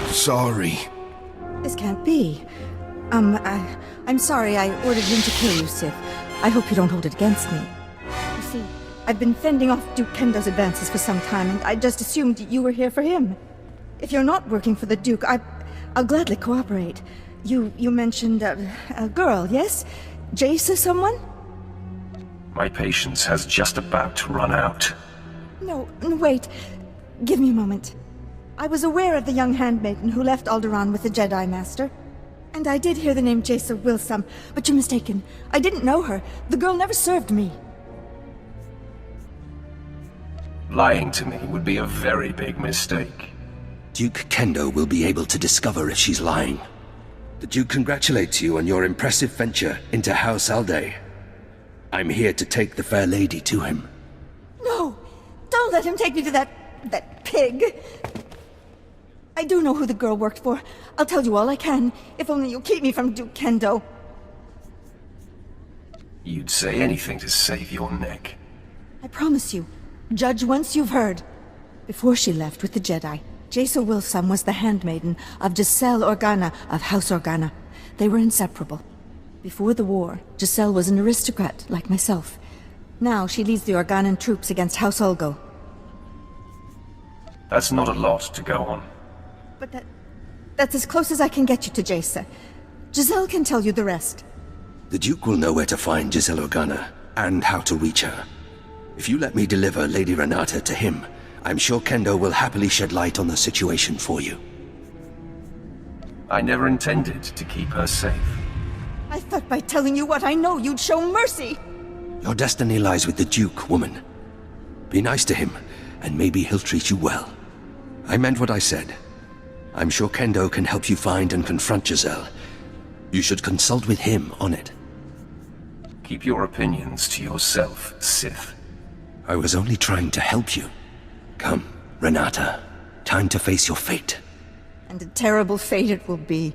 Sorry. This can't be. I'm sorry I ordered him to kill you, Sith. I hope you don't hold it against me. You see, I've been fending off Duke Kendo's advances for some time, and I just assumed you were here for him. If you're not working for the Duke, I'll gladly cooperate. You mentioned a girl, yes? Jace or someone? My patience has just about run out. No, wait. Give me a moment. I was aware of the young handmaiden who left Alderaan with the Jedi Master. And I did hear the name Jace Wilsum, but you're mistaken. I didn't know her. The girl never served me. Lying to me would be a very big mistake. Duke Kendo will be able to discover if she's lying. The Duke congratulates you on your impressive venture into House Alday. I'm here to take the fair lady to him. No! Don't let him take me to that pig! I do know who the girl worked for. I'll tell you all I can, if only you'll keep me from Duke Kendo. You'd say anything to save your neck. I promise you. Judge once you've heard. Before she left with the Jedi, Jace Wilsum was the handmaiden of Giselle Organa of House Organa. They were inseparable. Before the war, Giselle was an aristocrat like myself. Now she leads the Organan troops against House Ulgo. That's not a lot to go on. But that's as close as I can get you to Jace. Giselle can tell you the rest. The Duke will know where to find Giselle Organa, and how to reach her. If you let me deliver Lady Renata to him, I'm sure Kendo will happily shed light on the situation for you. I never intended to keep her safe. I thought by telling you what I know, you'd show mercy! Your destiny lies with the Duke, woman. Be nice to him, and maybe he'll treat you well. I meant what I said. I'm sure Kendo can help you find and confront Giselle. You should consult with him on it. Keep your opinions to yourself, Sith. I was only trying to help you. Come, Renata. Time to face your fate. And a terrible fate it will be.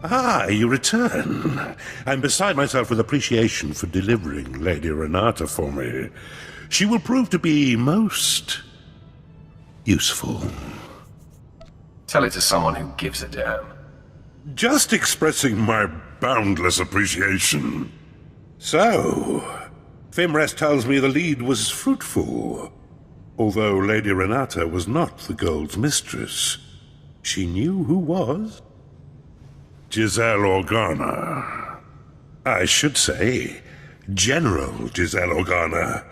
Ah, you return. I'm beside myself with appreciation for delivering Lady Renata for me. She will prove to be most useful. Tell it to someone who gives a damn. Just expressing my boundless appreciation. So, Fimrest tells me the lead was fruitful. Although Lady Renata was not the Gold's mistress, she knew who was. Giselle Organa. I should say, General Giselle Organa.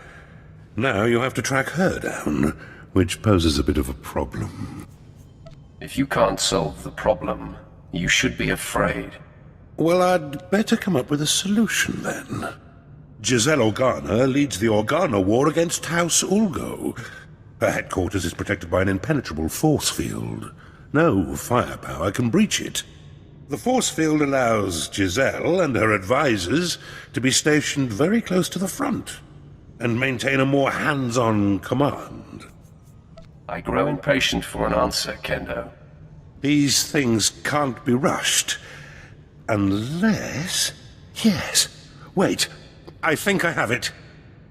Now you have to track her down, which poses a bit of a problem. If you can't solve the problem, you should be afraid. Well, I'd better come up with a solution, then. Giselle Organa leads the Organa War against House Ulgo. Her headquarters is protected by an impenetrable force field. No firepower can breach it. The force field allows Giselle and her advisors to be stationed very close to the front and maintain a more hands-on command. I grow impatient for an answer, Kendo. These things can't be rushed. Unless... Yes. Wait. I think I have it.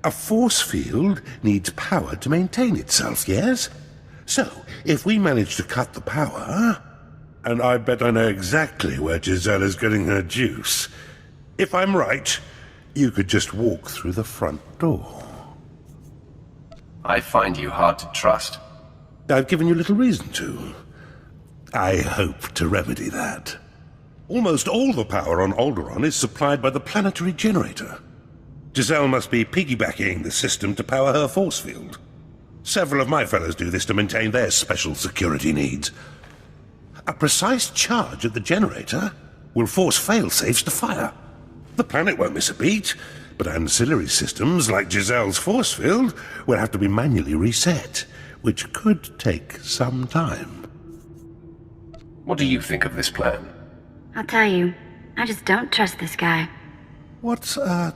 A force field needs power to maintain itself, yes? So, if we manage to cut the power... And I bet I know exactly where Giselle is getting her juice. If I'm right, you could just walk through the front door. I find you hard to trust. I've given you little reason to. I hope to remedy that. Almost all the power on Alderaan is supplied by the planetary generator. Giselle must be piggybacking the system to power her force field. Several of my fellows do this to maintain their special security needs. A precise charge at the generator will force fail-safes to fire. The planet won't miss a beat, but ancillary systems like Giselle's force field will have to be manually reset, which could take some time. What do you think of this plan? I'll tell you, I just don't trust this guy. What a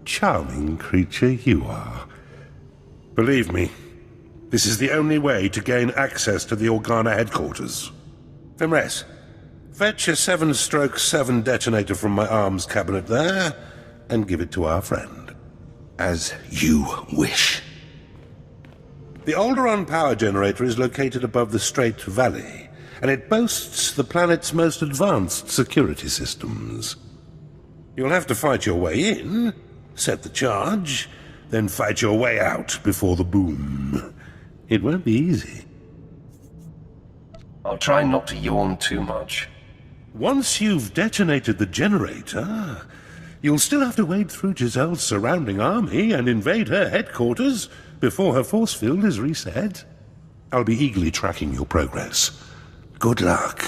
charming creature you are. Believe me, this is the only way to gain access to the Organa headquarters. Fimrest, fetch a 7/7 detonator from my arms cabinet there, and give it to our friend. As you wish. The Alderaan power generator is located above the Strait Valley, and it boasts the planet's most advanced security systems. You'll have to fight your way in, set the charge, then fight your way out before the boom. It won't be easy. I'll try not to yawn too much. Once you've detonated the generator, you'll still have to wade through Giselle's surrounding army and invade her headquarters before her force field is reset. I'll be eagerly tracking your progress. Good luck.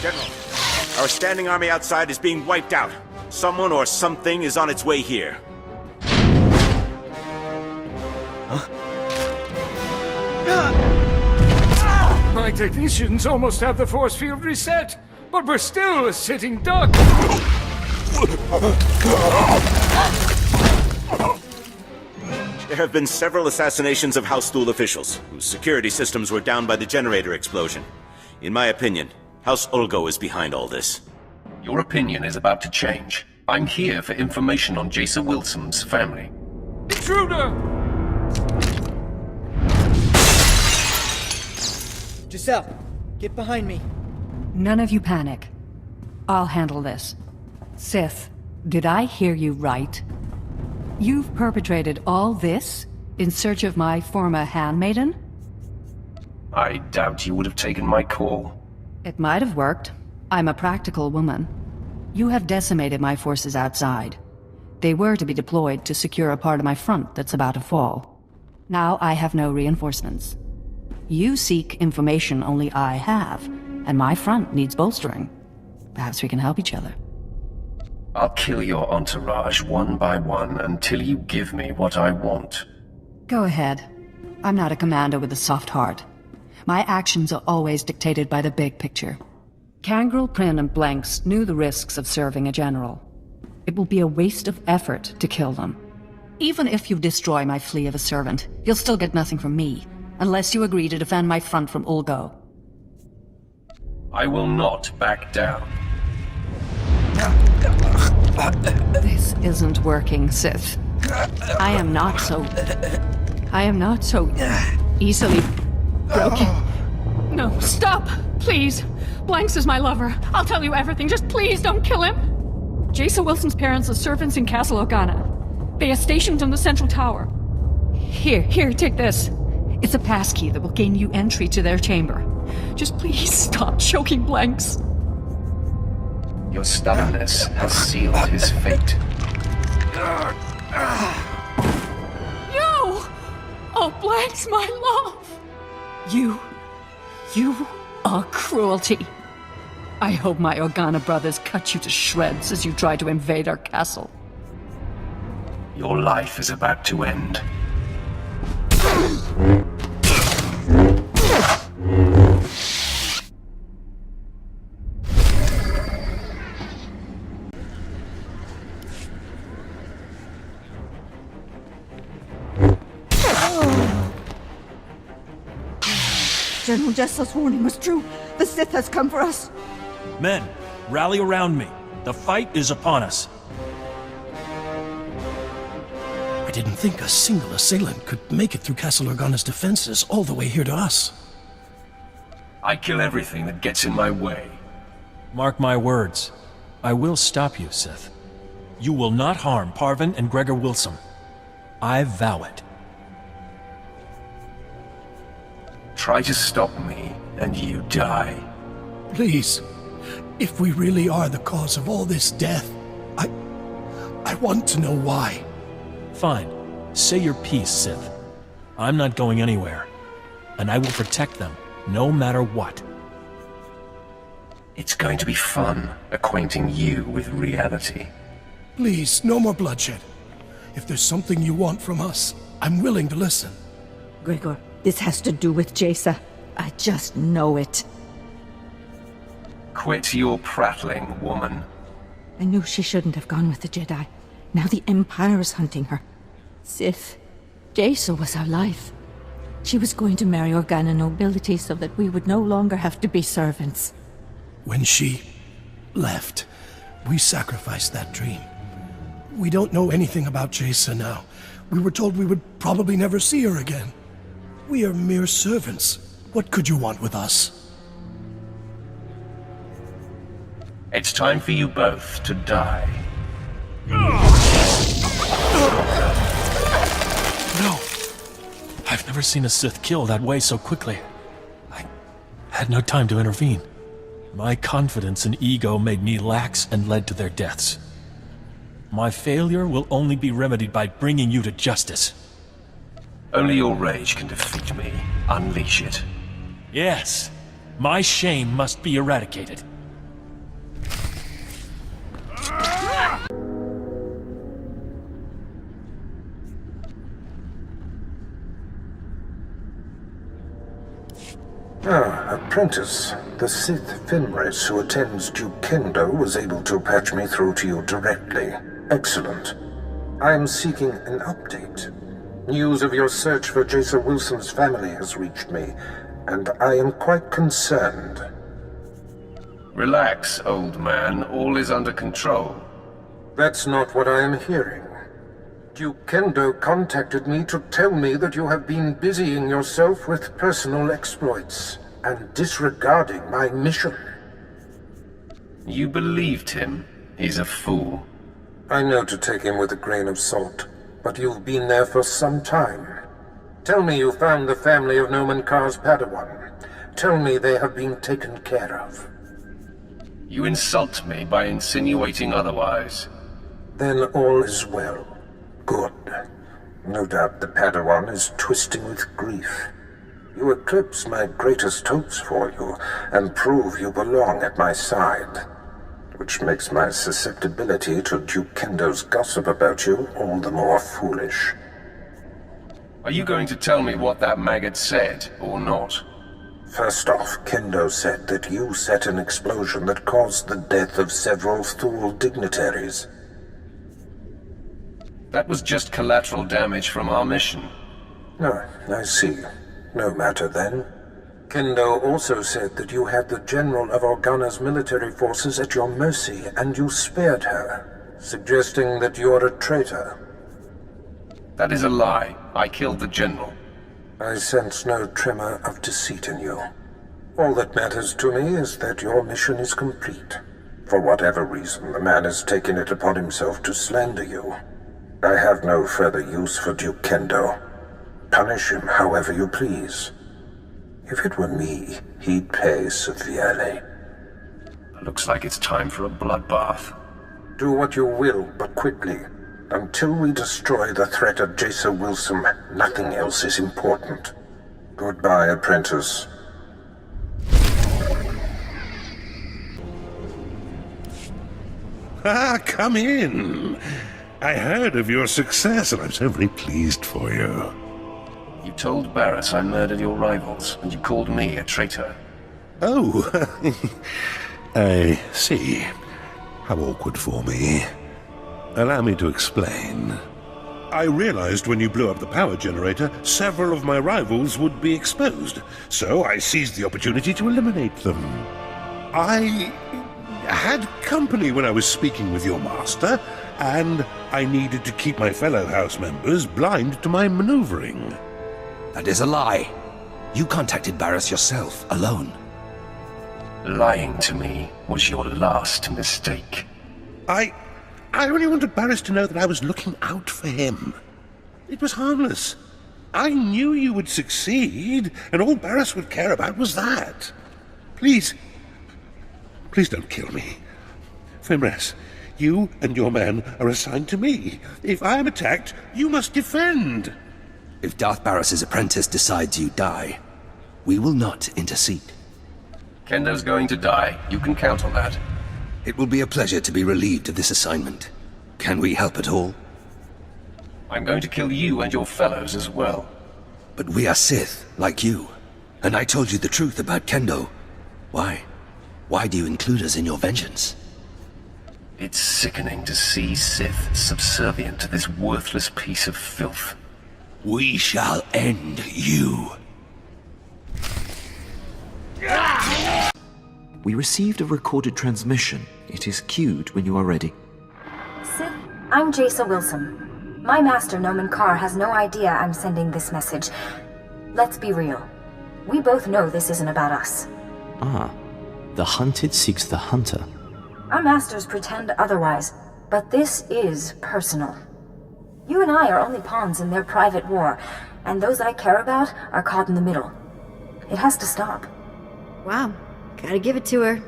General, our standing army outside is being wiped out. Someone or something is on its way here. My technicians almost have the force field reset, but we're still a sitting duck. There have been several assassinations of House Thule officials, whose security systems were down by the generator explosion. In my opinion, House Ulgo is behind all this. Your opinion is about to change. I'm here for information on Jason Wilson's family. Intruder! Giselle, get behind me. None of you panic. I'll handle this. Sith, did I hear you right? You've perpetrated all this in search of my former handmaiden? I doubt you would have taken my call. It might have worked. I'm a practical woman. You have decimated my forces outside. They were to be deployed to secure a part of my front that's about to fall. Now I have no reinforcements. You seek information only I have, and my front needs bolstering. Perhaps we can help each other. I'll kill your entourage one by one until you give me what I want. Go ahead. I'm not a commander with a soft heart. My actions are always dictated by the big picture. Kangrel, Prin, and Blanks knew the risks of serving a general. It will be a waste of effort to kill them. Even if you destroy my flea of a servant, you'll still get nothing from me, unless you agree to defend my front from Ulgo. I will not back down. This isn't working, Sith. I am not so easily broken. No, stop! Please! Blanks is my lover. I'll tell you everything. Just please don't kill him! Jason Wilson's parents are servants in Castle Organa. They are stationed in the central tower. Here, take this. It's a passkey that will gain you entry to their chamber. Just please stop choking Blanks. Your stubbornness has sealed his fate. No! Oh, Blanks, my love! You are cruelty. I hope my Organa brothers cut you to shreds as you try to invade our castle. Your life is about to end. General Jessel's warning was true. The Sith has come for us. Men, rally around me. The fight is upon us. I didn't think a single assailant could make it through Castle Organa's defenses all the way here to us. I kill everything that gets in my way. Mark my words. I will stop you, Sith. You will not harm Parvin and Gregor Wilson. I vow it. Try to stop me, and you die. Please, if we really are the cause of all this death, I want to know why. Fine. Say your piece, Sith. I'm not going anywhere. And I will protect them, no matter what. It's going to be fun, acquainting you with reality. Please, no more bloodshed. If there's something you want from us, I'm willing to listen. Gregor, this has to do with Jason. I just know it. Quit your prattling, woman. I knew she shouldn't have gone with the Jedi. Now the Empire is hunting her. Sith, Jaisa was our life. She was going to marry Organa nobility so that we would no longer have to be servants. When she left, we sacrificed that dream. We don't know anything about Jaisa now. We were told we would probably never see her again. We are mere servants. What could you want with us? It's time for you both to die. No! I've never seen a Sith kill that way so quickly. I had no time to intervene. My confidence and ego made me lax and led to their deaths. My failure will only be remedied by bringing you to justice. Only your rage can defeat me. Unleash it. Yes. My shame must be eradicated. Apprentice, the Sith Fenris who attends Duke Kendo was able to patch me through to you directly. Excellent. I am seeking an update. News of your search for Jaisa Wilson's family has reached me, and I am quite concerned. Relax, old man. All is under control. That's not what I am hearing. Duke Kendo contacted me to tell me that you have been busying yourself with personal exploits and disregarding my mission. You believed him? He's a fool. I know to take him with a grain of salt, but you've been there for some time. Tell me you found the family of Noman Kar's Padawan. Tell me they have been taken care of. You insult me by insinuating otherwise. Then all is well. Good. No doubt the Padawan is twisting with grief. You eclipse my greatest hopes for you, and prove you belong at my side. Which makes my susceptibility to Duke Kendo's gossip about you all the more foolish. Are you going to tell me what that maggot said, or not? First off, Kendo said that you set an explosion that caused the death of several Thule dignitaries. That was just collateral damage from our mission. Ah, I see. No matter then. Kendo also said that you had the general of Organa's military forces at your mercy, and you spared her, suggesting that you're a traitor. That is a lie. I killed the general. I sense no tremor of deceit in you. All that matters to me is that your mission is complete. For whatever reason, the man has taken it upon himself to slander you. I have no further use for Duke Kendo. Punish him however you please. If it were me, he'd pay severely. Looks like it's time for a bloodbath. Do what you will, but quickly. Until we destroy the threat of Jaisa Wilson, nothing else is important. Goodbye, apprentice. Come in. I heard of your success, and I'm so very pleased for you. You told Barris I murdered your rivals, and you called me a traitor. Oh, I see. How awkward for me. Allow me to explain. I realized when you blew up the power generator, several of my rivals would be exposed, so I seized the opportunity to eliminate them. I had company when I was speaking with your master, and I needed to keep my fellow house members blind to my maneuvering. That is a lie. You contacted Barris yourself, alone. Lying to me was your last mistake. I only wanted Barris to know that I was looking out for him. It was harmless. I knew you would succeed, and all Barris would care about was that. Please don't kill me. Fenris, you and your men are assigned to me. If I am attacked, you must defend. If Darth Barris's apprentice decides you die, we will not intercede. Kendo's going to die. You can count on that. It will be a pleasure to be relieved of this assignment. Can we help at all? I'm going to kill you and your fellows as well. But we are Sith, like you. And I told you the truth about Kendo. Why? Why do you include us in your vengeance? It's sickening to see Sith subservient to this worthless piece of filth. we shall end you. We received a recorded transmission. It is queued when you are ready. Sith, I'm Jaisa Wilson. My master, Noman Carr, has no idea I'm sending this message. Let's be real. We both know this isn't about us. Ah, the hunted seeks the hunter. Our masters pretend otherwise, but this is personal. You and I are only pawns in their private war, and those I care about are caught in the middle. It has to stop. Wow, gotta give it to her.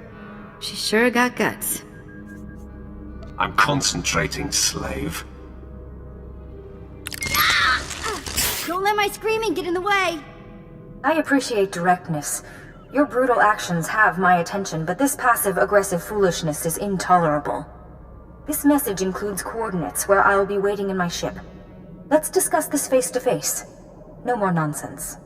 She sure got guts. I'm concentrating, slave. Don't let my screaming get in the way! I appreciate directness. Your brutal actions have my attention, but this passive-aggressive foolishness is intolerable. This message includes coordinates where I'll be waiting in my ship. Let's discuss this face-to-face. No more nonsense.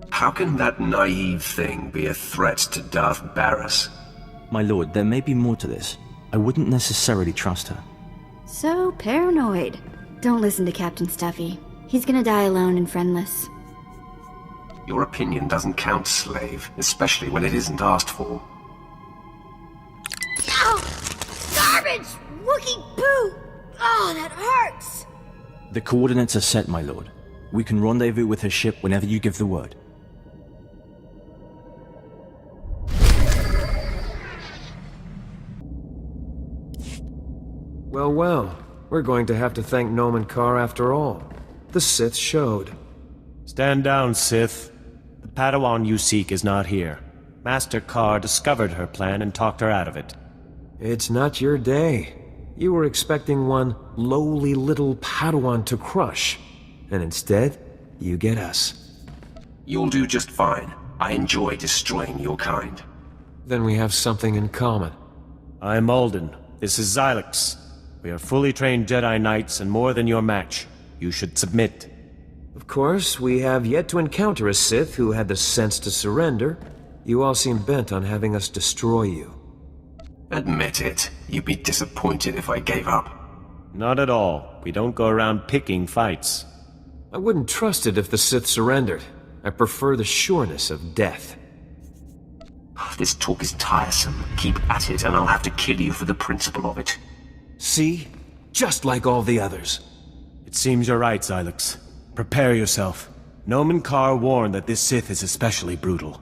How can that naive thing be a threat to Darth Barris? My lord, there may be more to this. I wouldn't necessarily trust her. So paranoid. Don't listen to Captain Stuffy. He's gonna die alone and friendless. Your opinion doesn't count, slave, especially when it isn't asked for. Ow! Garbage! Wookie poo! Oh, that hurts! The coordinates are set, my lord. We can rendezvous with her ship whenever you give the word. Well, well. We're going to have to thank Noman Carr after all. The Sith showed. Stand down, Sith. The Padawan you seek is not here. Master Carr discovered her plan and talked her out of it. It's not your day. You were expecting one lowly little Padawan to crush. And instead, you get us. You'll do just fine. I enjoy destroying your kind. Then we have something in common. I'm Alden. This is Xylox. We are fully trained Jedi Knights and more than your match. You should submit. Of course, we have yet to encounter a Sith who had the sense to surrender. You all seem bent on having us destroy you. Admit it. You'd be disappointed if I gave up. Not at all. We don't go around picking fights. I wouldn't trust it if the Sith surrendered. I prefer the sureness of death. This talk is tiresome. Keep at it and I'll have to kill you for the principle of it. See? Just like all the others. It seems you're right, Xylox. Prepare yourself. Noman Carr warned that this Sith is especially brutal.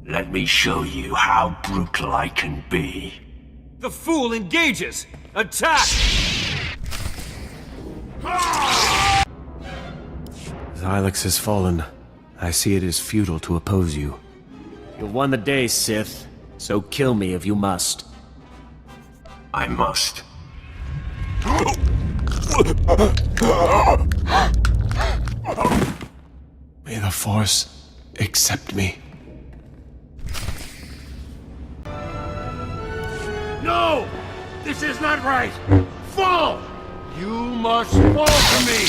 Let me show you how brutal I can be. The fool engages! Attack! Xylox has fallen. I see it is futile to oppose you. You won the day, Sith. So kill me if you must. I must. May the Force accept me. No! This is not right! Fall! You must fall to me!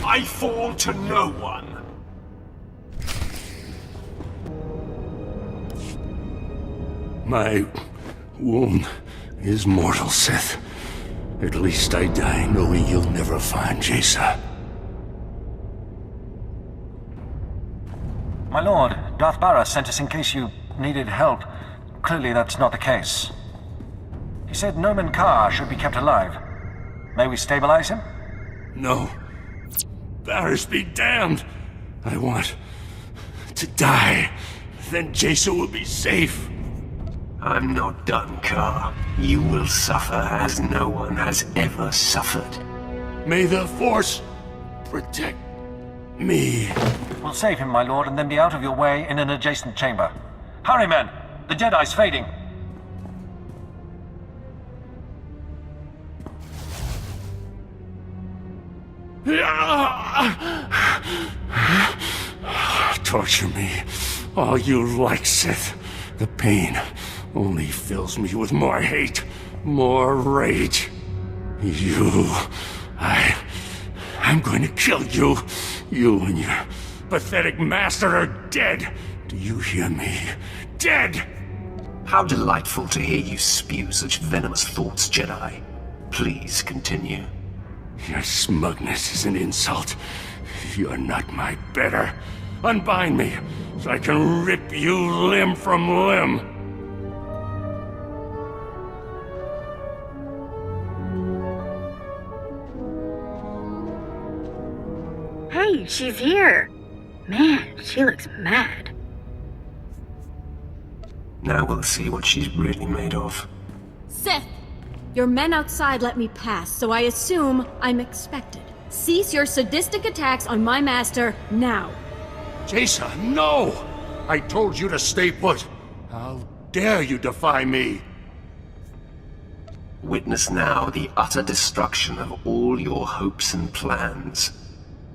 I fall to no one! My wound is mortal, Sith. At least I die knowing you'll never find Jaisa. My lord, Darth Barris sent us in case you needed help. Clearly that's not the case. He said Noman Carr should be kept alive. May we stabilize him? No. Barris be damned. I want to die. Then Jaisa will be safe. I'm not done, Carr. You will suffer as no one has ever suffered. May the Force protect me. We'll save him, my lord, and then be out of your way in an adjacent chamber. Hurry, men! The Jedi's fading. Torture me all you like, Sith. The pain only fills me with more hate, more rage. I'm going to kill you. You and your pathetic master are dead. Do you hear me? Dead! How delightful to hear you spew such venomous thoughts, Jedi. Please continue. Your smugness is an insult. You're not my better. Unbind me, so I can rip you limb from limb. Hey, she's here. Man, she looks mad. Now we'll see what she's really made of. Sith! Your men outside let me pass, so I assume I'm expected. Cease your sadistic attacks on my master now. Jason, no! I told you to stay put. How dare you defy me? Witness now the utter destruction of all your hopes and plans.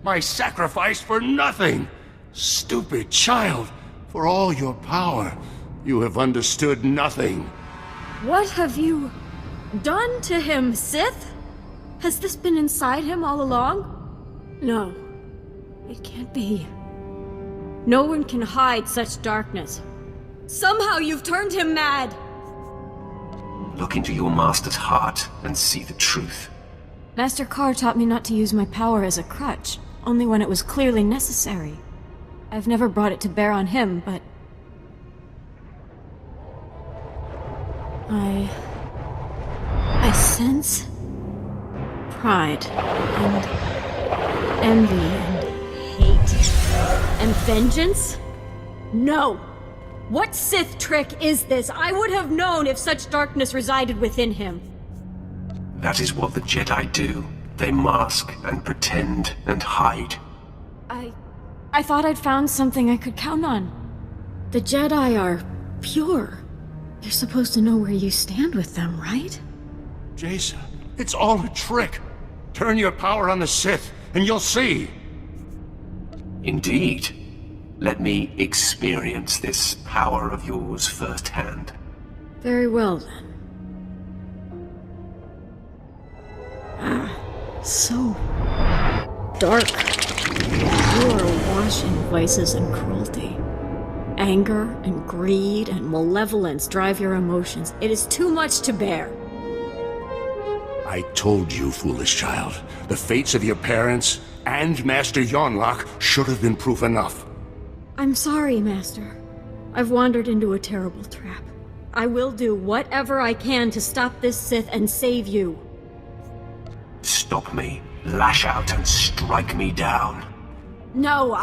My sacrifice for nothing! Stupid child! For all your power, you have understood nothing. What have you done to him, Sith? Has this been inside him all along? No. It can't be. No one can hide such darkness. Somehow you've turned him mad! Look into your master's heart and see the truth. Master Carr taught me not to use my power as a crutch, only when it was clearly necessary. I've never brought it to bear on him, but... I sense pride and envy and hate and vengeance? No! What Sith trick is this? I would have known if such darkness resided within him. That is what the Jedi do. They mask and pretend and hide. I thought I'd found something I could count on. The Jedi are pure. You're supposed to know where you stand with them, right? Jason, it's all a trick. Turn your power on the Sith, and you'll see. Indeed. Let me experience this power of yours firsthand. Very well, then. So dark. You are awash in vices and cruelty. Anger and greed and malevolence drive your emotions. It is too much to bear. I told you, foolish child. The fates of your parents and Master Yonlok should have been proof enough. I'm sorry, Master. I've wandered into a terrible trap. I will do whatever I can to stop this Sith and save you. Stop me, lash out, and strike me down. No,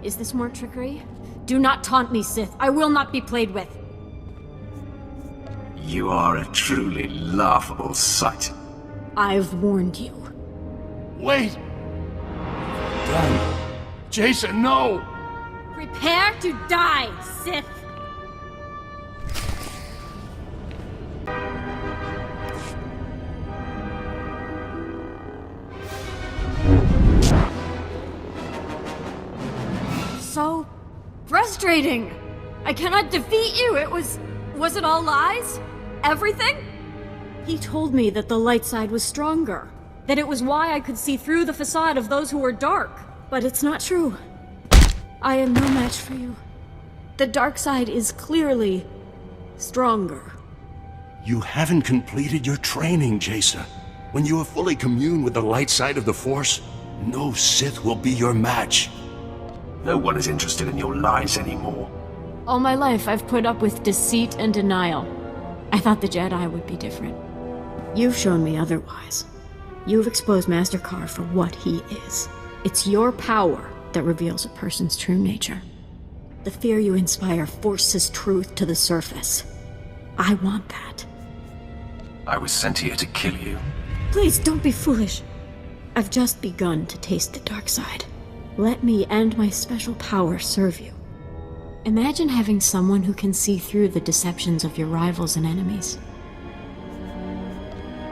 Is this more trickery? Do not taunt me, Sith. I will not be played with. You are a truly laughable sight. I've warned you. Wait! Done. Jason, no! Prepare to die, Sith! So frustrating! I cannot defeat you! Was it all lies? Everything? He told me that the light side was stronger. That it was why I could see through the facade of those who were dark. But it's not true. I am no match for you. The dark side is clearly stronger. You haven't completed your training, Jason. When you have fully communed with the light side of the Force, no Sith will be your match. No one is interested in your lies anymore. All my life, I've put up with deceit and denial. I thought the Jedi would be different. You've shown me otherwise. You've exposed Master Carr for what he is. It's your power that reveals a person's true nature. The fear you inspire forces truth to the surface. I want that. I was sent here to kill you. Please, don't be foolish. I've just begun to taste the dark side. Let me and my special power serve you. Imagine having someone who can see through the deceptions of your rivals and enemies.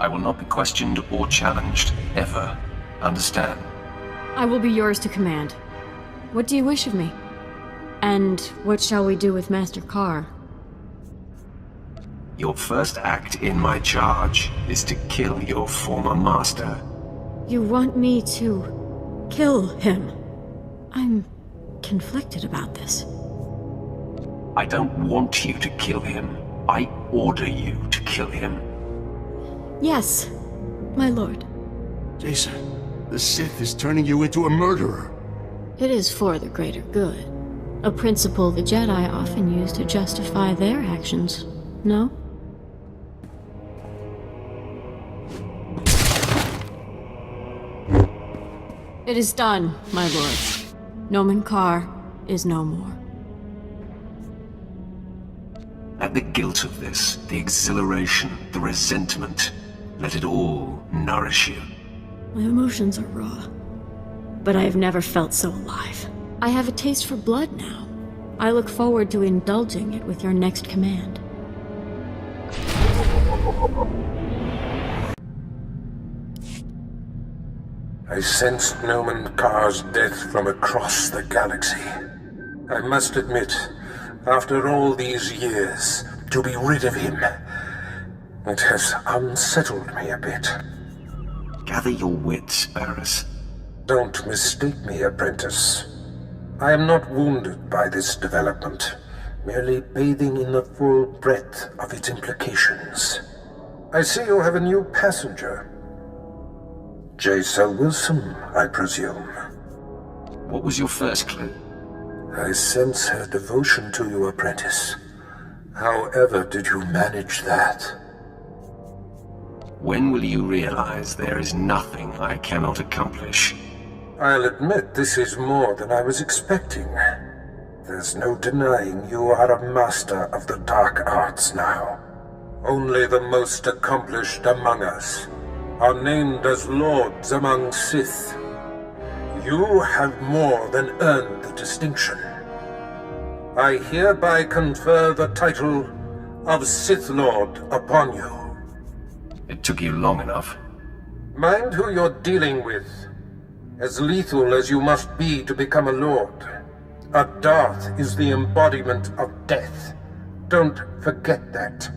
I will not be questioned or challenged, ever. Understand? I will be yours to command. What do you wish of me? And what shall we do with Master Carr? Your first act in my charge is to kill your former master. You want me to kill him? I'm conflicted about this. I don't want you to kill him. I order you to kill him. Yes, my lord. Jason, the Sith is turning you into a murderer. It is for the greater good. A principle the Jedi often use to justify their actions, no? It is done, my lords. Nomen Karr is no more. At the guilt of this, the exhilaration, the resentment, let it all nourish you. My emotions are raw, but I have never felt so alive. I have a taste for blood now. I look forward to indulging it with your next command. I sensed Nomen Karr's death from across the galaxy. I must admit, after all these years, to be rid of him, it has unsettled me a bit. Gather your wits, Barris. Don't mistake me, apprentice. I am not wounded by this development, merely bathing in the full breadth of its implications. I see you have a new passenger. Jason Wilson, I presume. What was your first clue? I sense her devotion to you, apprentice. However did you manage that? When will you realize there is nothing I cannot accomplish? I'll admit this is more than I was expecting. There's no denying you are a master of the dark arts now. Only the most accomplished among us are named as lords among Sith. You have more than earned the distinction. I hereby confer the title of Sith Lord upon you. It took you long enough. Mind who you're dealing with. As lethal as you must be to become a lord. A Darth is the embodiment of death. Don't forget that.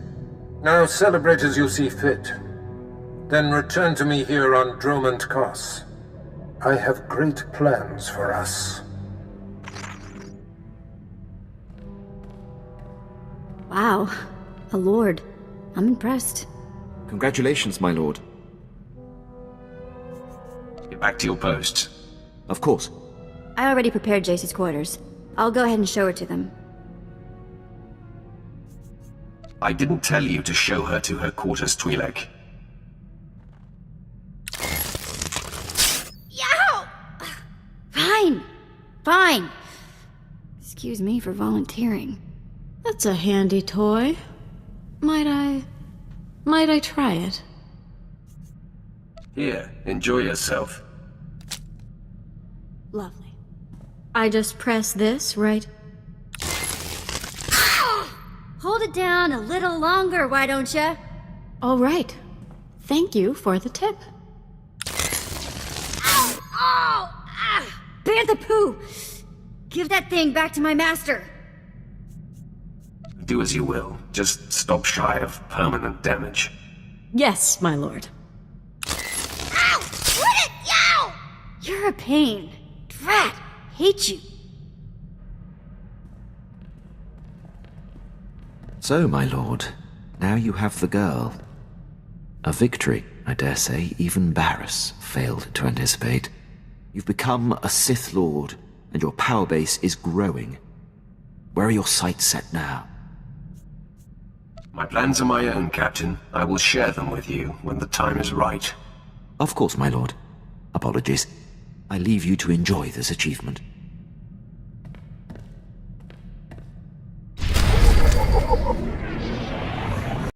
Now celebrate as you see fit. Then return to me here on Dromund Kaas. I have great plans for us. Wow, a lord. I'm impressed. Congratulations, my lord. Get back to your posts. Of course. I already prepared Jace's quarters. I'll go ahead and show her to them. I didn't tell you to show her to her quarters, Twi'lek. Yow! Fine. Excuse me for volunteering. That's a handy toy. Might I try it? Here, enjoy yourself. Lovely. I just press this, right? Hold it down a little longer, why don't ya? All right. Thank you for the tip. Bantha Pooh! Give that thing back to my master. Do as you will. Just stop shy of permanent damage. Yes, my lord. Ow! Quit it! Yow! You're a pain. Drat! Hate you. So, my lord, now you have the girl. A victory, I dare say, even Barris failed to anticipate. You've become a Sith Lord, and your power base is growing. Where are your sights set now? My plans are my own, Captain. I will share them with you when the time is right. Of course, my lord. Apologies. I leave you to enjoy this achievement.